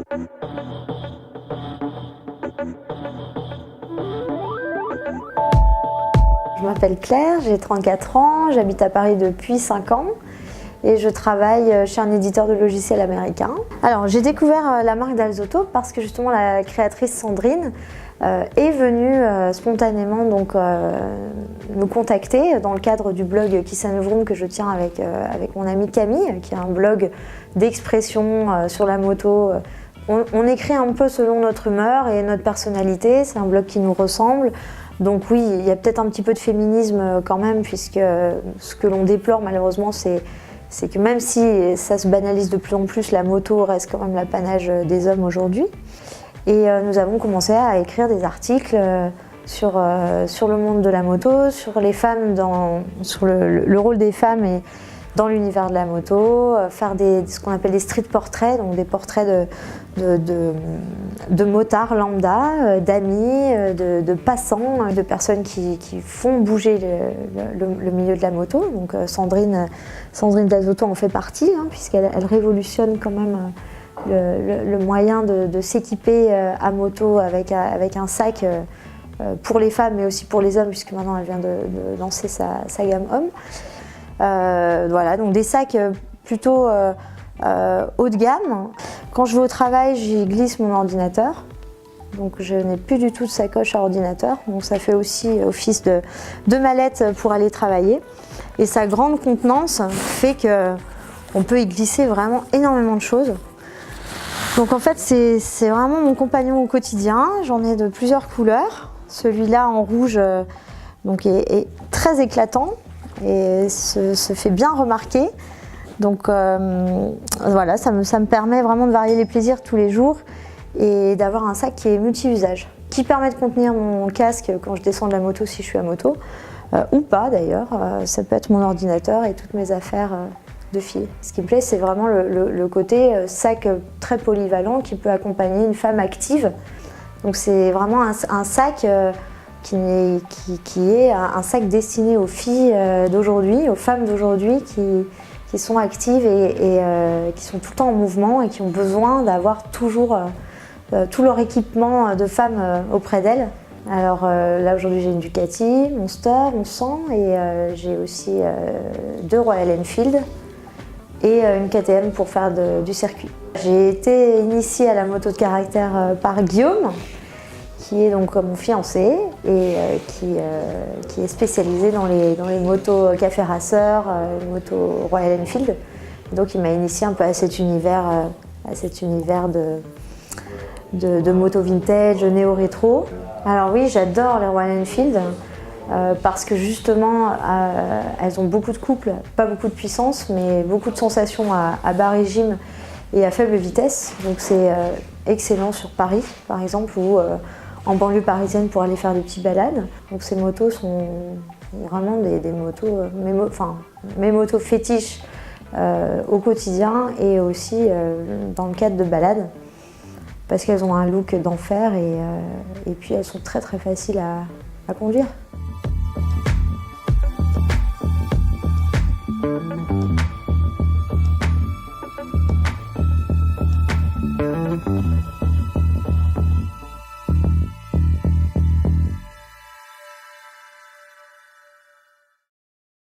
Je m'appelle Claire, j'ai 34 ans, j'habite à Paris depuis 5 ans et je travaille chez un éditeur de logiciels américain. Alors j'ai découvert la marque Dalzotto parce que justement la créatrice Sandrine est venue spontanément nous contacter dans le cadre du blog Kiss and Vroom que je tiens avec mon amie Camille, qui est un blog d'expression sur la moto. On écrit un peu selon notre humeur et notre personnalité, c'est un blog qui nous ressemble. Donc oui, il y a peut-être un petit peu de féminisme quand même, puisque ce que l'on déplore malheureusement, c'est que même si ça se banalise de plus en plus, la moto reste quand même l'apanage des hommes aujourd'hui. Et nous avons commencé à écrire des articles sur le monde de la moto, sur les femmes, sur le rôle des femmes et dans l'univers de la moto, faire ce qu'on appelle des street portraits, donc des portraits de motards lambda, d'amis, de passants, de personnes qui font bouger le milieu de la moto. Donc Sandrine Dalzotto en fait partie, hein, puisqu'elle révolutionne quand même le moyen de s'équiper à moto avec un sac pour les femmes mais aussi pour les hommes, puisque maintenant elle vient de lancer sa gamme homme. Voilà, donc des sacs plutôt haut de gamme. Quand je vais au travail, j'y glisse mon ordinateur. Donc je n'ai plus du tout de sacoche à ordinateur. Donc ça fait aussi office de mallette pour aller travailler. Et sa grande contenance fait qu'on peut y glisser vraiment énormément de choses. Donc en fait, c'est vraiment mon compagnon au quotidien. J'en ai de plusieurs couleurs. Celui-là en rouge donc est très éclatant et se fait bien remarquer. Donc voilà, ça me permet vraiment de varier les plaisirs tous les jours et d'avoir un sac qui est multi-usage, qui permet de contenir mon casque quand je descends de la moto si je suis à moto, ou pas d'ailleurs. Ça peut être mon ordinateur et toutes mes affaires de fille. Ce qui me plaît, c'est vraiment le côté sac très polyvalent qui peut accompagner une femme active. Donc c'est vraiment un sac qui est un sac destiné aux filles d'aujourd'hui, aux femmes d'aujourd'hui qui sont actives et qui sont tout le temps en mouvement et qui ont besoin d'avoir toujours tout leur équipement de femmes auprès d'elles. Alors là aujourd'hui j'ai une Ducati, Monster, Monsan et j'ai aussi 2 Royal Enfield et une KTM pour faire du circuit. J'ai été initiée à la moto de caractère par Guillaume, qui est donc mon fiancé et qui est spécialisé dans les motos café racer, les motos Royal Enfield. Donc il m'a initié un peu à cet univers de motos vintage, néo-rétro. Alors oui, j'adore les Royal Enfield parce que justement elles ont beaucoup de couple, pas beaucoup de puissance, mais beaucoup de sensations à bas régime et à faible vitesse. Donc c'est excellent sur Paris par exemple, ou en banlieue parisienne pour aller faire des petites balades. Donc ces motos sont vraiment des motos, mes motos fétiches au quotidien et aussi dans le cadre de balades, parce qu'elles ont un look d'enfer et puis elles sont très très faciles à conduire.